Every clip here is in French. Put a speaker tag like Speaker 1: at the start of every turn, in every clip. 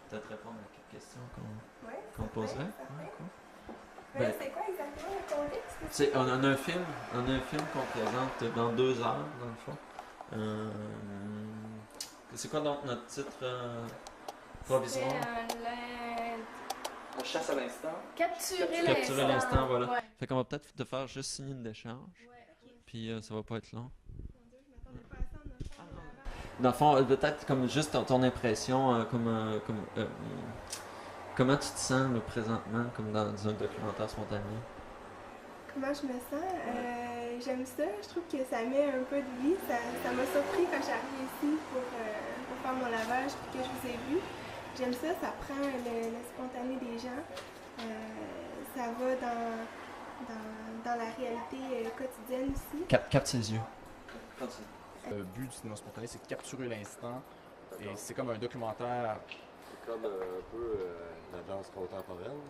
Speaker 1: peut-être répondre à quelques questions qu'on
Speaker 2: certain,
Speaker 1: poserait.
Speaker 2: certain.
Speaker 1: Cool.
Speaker 2: Mais
Speaker 1: Ben,
Speaker 2: là, c'est quoi exactement le contexte?
Speaker 1: on a un film qu'on présente dans 2 heures, dans le fond. Euh, c'est quoi donc notre titre
Speaker 2: C'était
Speaker 1: provisoire?
Speaker 3: La chasse à l'instant.
Speaker 2: Capturer
Speaker 1: Capturer l'instant, voilà.
Speaker 2: Ouais.
Speaker 1: Fait qu'on va peut-être te faire juste signer une décharge,
Speaker 2: Ouais, ok.
Speaker 1: puis ça va pas être long.
Speaker 2: Mon Dieu, je m'attendais pas à ça en enfant.
Speaker 1: Dans le fond, peut-être comme juste ton impression, comment tu te sens là, présentement, comme dans un documentaire spontané?
Speaker 2: Comment je me sens? J'aime ça. Je trouve que ça met un peu de vie. Ça m'a surpris quand je suis arrivée ici pour faire mon lavage et que je vous ai vu. J'aime ça. Ça prend le spontané des gens. Ça va dans la réalité quotidienne aussi.
Speaker 1: Capte ses yeux.
Speaker 3: Le but du cinéma spontané, c'est de capturer l'instant. Et c'est comme un documentaire.
Speaker 4: C'est comme un peu la danse contemporaine.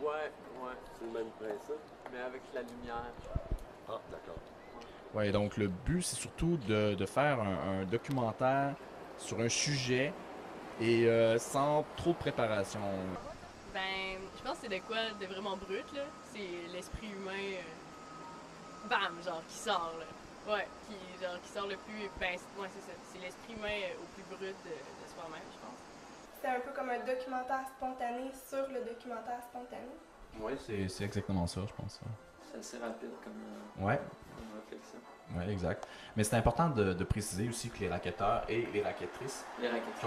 Speaker 5: Ouais,
Speaker 4: C'est le même principe.
Speaker 5: mais avec la lumière.
Speaker 4: Ah, d'accord.
Speaker 3: Ouais, donc le but, c'est surtout de faire un documentaire sur un sujet et sans trop de préparation.
Speaker 6: Ben, je pense que c'est de quoi de vraiment brut, là. C'est l'esprit humain, bam, genre, qui sort, là. Ouais, qui sort le plus. Ben, ouais, c'est ça. C'est l'esprit humain au plus brut de soi-même, je pense.
Speaker 2: C'est un peu comme un documentaire spontané sur le documentaire spontané.
Speaker 3: Oui, c'est exactement ça, je pense.
Speaker 5: C'est assez rapide comme
Speaker 3: Ouais,
Speaker 5: réflexion.
Speaker 3: ouais, exact. Mais c'est important de préciser aussi que les raquetteurs et les raquettrices
Speaker 5: Les raquettes.
Speaker 3: qui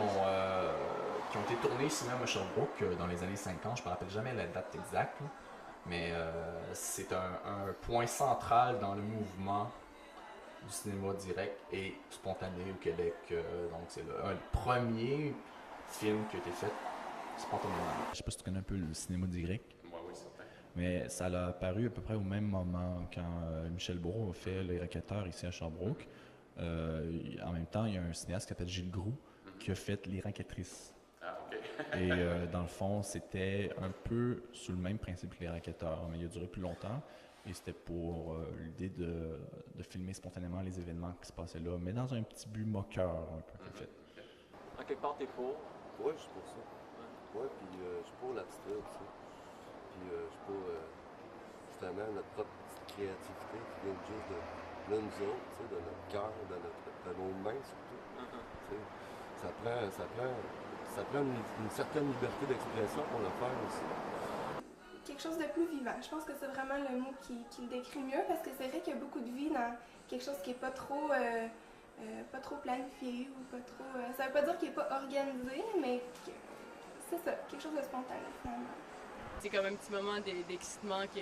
Speaker 3: ont été tournés ici même à Sherbrooke dans les années 50, je ne me rappelle jamais la date exacte, là, mais c'est un point central dans le mouvement du cinéma direct et spontané au Québec. Donc c'est le premier film qui a été fait spontanément. Je sais pas si tu connais un peu le cinéma direct.
Speaker 4: Moi, oui, certain.
Speaker 3: Mais ça a apparu à peu près au même moment quand Michel Brault a fait Les Raquetteurs ici à Sherbrooke. En même temps, il y a un cinéaste qui s'appelle Gilles Groux qui a fait Les Raquettrices.
Speaker 4: Ah, ok.
Speaker 3: Et dans le fond, c'était un peu sous le même principe que Les Raquetteurs, mais il a duré plus longtemps. Et c'était pour l'idée de filmer spontanément les événements qui se passaient là, mais dans un petit but moqueur un peu, en fait.
Speaker 5: En quelque part, t'es pour.
Speaker 4: Ouais, je suis pour ça. Ouais, puis je suis pour l'abstrait aussi. Puis je suis pour justement notre propre petite créativité qui vient juste de nous autres, tu sais, de notre cœur, de nos mains surtout. Tu sais. Ça prend une certaine liberté d'expression pour le faire aussi.
Speaker 2: Quelque chose de plus vivant. Je pense que c'est vraiment le mot qui le décrit mieux parce que c'est vrai qu'il y a beaucoup de vie dans quelque chose qui est pas trop planifié ou pas trop. Ça veut pas dire qu'il est pas organisé, mais c'est ça, quelque chose de spontané finalement.
Speaker 6: C'est comme un petit moment d'excitement que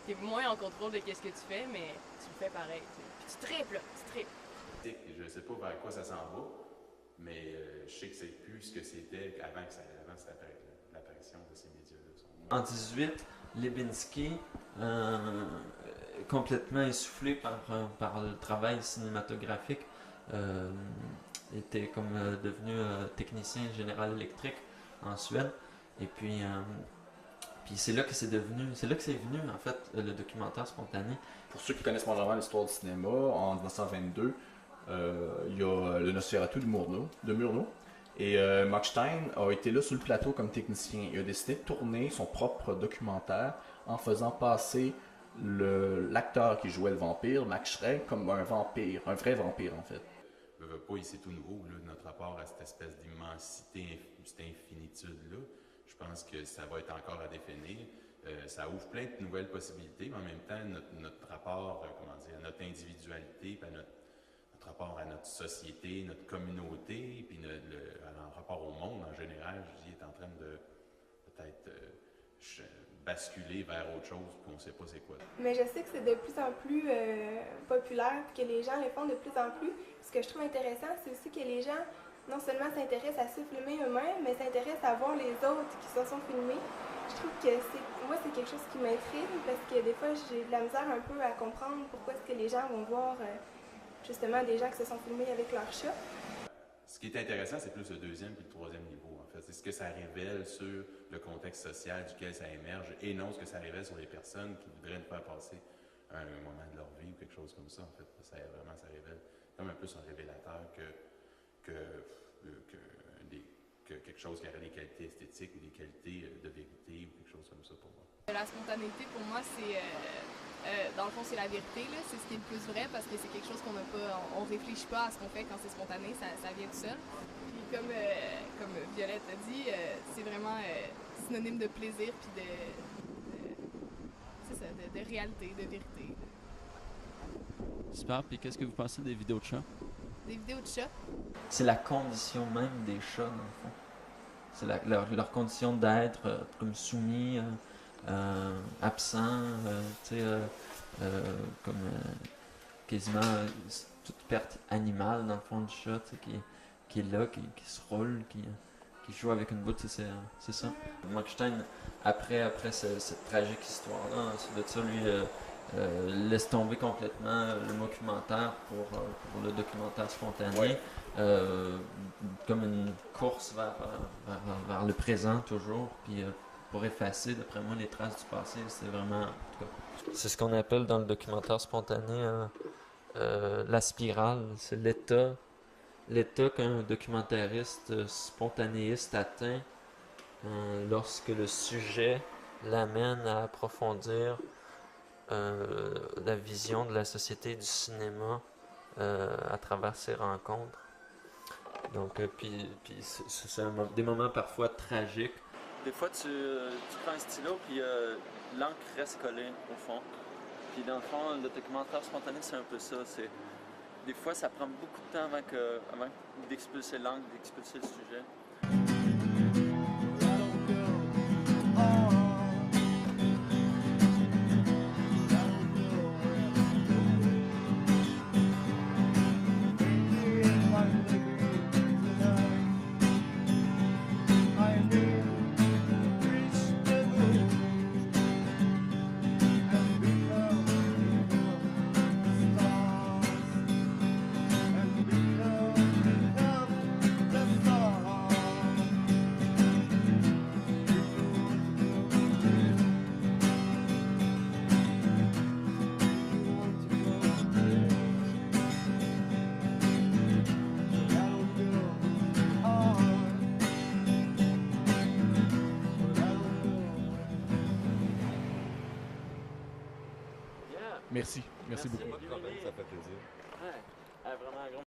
Speaker 6: t'es moins en contrôle de qu'est-ce que tu fais, mais tu le fais pareil. Puis tu tripes, là, tu tripes.
Speaker 7: Je ne sais pas vers quoi ça s'en va, mais je sais que c'est plus ce que c'était avant l'apparition de ces médias-là.
Speaker 1: En 18, Lebinski, complètement essoufflé par le travail cinématographique, était comme devenu technicien général électrique en Suède. Et puis c'est là que c'est venu en fait le documentaire spontané.
Speaker 3: Pour ceux qui connaissent moindrement l'histoire du cinéma, en 1922, il y a le Nosferatu de Murnau. Et Max Stein a été là sur le plateau comme technicien. Il a décidé de tourner son propre documentaire en faisant passer l'acteur qui jouait le vampire, Max Schreck, comme un vampire, un vrai vampire en fait.
Speaker 7: Veux pas, c'est tout nouveau, là, notre rapport à cette espèce d'immensité, cette infinitude-là. Je pense que ça va être encore à définir. Ça ouvre plein de nouvelles possibilités, mais en même temps, notre rapport, à notre individualité, puis à notre rapport à notre société, notre communauté, puis en rapport au monde en général, je dis, est en train de peut-être basculer vers autre chose, puis on ne sait pas c'est quoi.
Speaker 2: Mais je sais que c'est de plus en plus populaire, puis que les gens le font de plus en plus. Ce que je trouve intéressant, c'est aussi que les gens non seulement s'intéressent à se filmer eux-mêmes, mais s'intéressent à voir les autres qui se sont filmés. Je trouve que c'est quelque chose qui m'intrigue parce que des fois j'ai de la misère un peu à comprendre pourquoi est-ce que les gens vont voir justement des gens qui se sont filmés avec leur chat.
Speaker 7: Ce qui est intéressant, c'est plus le deuxième et le troisième niveau, en fait. C'est ce que ça révèle sur le contexte social duquel ça émerge et non ce que ça révèle sur les personnes qui voudraient nous faire passer un moment de leur vie ou quelque chose comme ça, en fait. Ça révèle comme un peu un révélateur que quelque quelque chose qui aurait des qualités esthétiques ou des qualités de vérité ou quelque chose comme ça pour moi.
Speaker 8: La spontanéité, pour moi, c'est dans le fond, c'est la vérité, là. C'est ce qui est le plus vrai parce que c'est quelque chose qu'on n'a pas, on réfléchit pas à ce qu'on fait quand c'est spontané, ça vient tout seul. Puis comme Violette a dit, c'est vraiment synonyme de plaisir puis c'est ça, de réalité, de vérité.
Speaker 9: Super. Puis qu'est-ce que vous pensez des vidéos de chats?
Speaker 8: Des vidéos de chats.
Speaker 1: C'est la condition même des chats, dans le fond. C'est leur condition d'être comme soumis, absent, comme quasiment toute perte animale, dans le fond, du chat, qui est là, qui se roule, qui joue avec une boute, c'est ça. Mockstein, après cette tragique histoire-là, ensuite de ça, lui laisse tomber complètement le documentaire pour le documentaire spontané,
Speaker 3: Ouais.
Speaker 1: comme une course vers le présent toujours, puis pour effacer, d'après moi, les traces du passé. C'est vraiment, en tout cas, c'est ce qu'on appelle dans le documentaire spontané la spirale. C'est l'état qu'un documentariste spontanéiste atteint lorsque le sujet l'amène à approfondir la vision de la société du cinéma à travers ses rencontres. Donc, puis c'est des moments parfois tragiques.
Speaker 5: Des fois, tu prends un stylo, puis l'encre reste collée au fond. Puis dans le fond, le documentaire spontané, c'est un peu ça. Des fois, ça prend beaucoup de temps avant d'expulser l'encre, d'expulser le sujet.
Speaker 10: Merci beaucoup.
Speaker 4: Pas de problème, ça fait plaisir.
Speaker 5: Ouais, vraiment un gros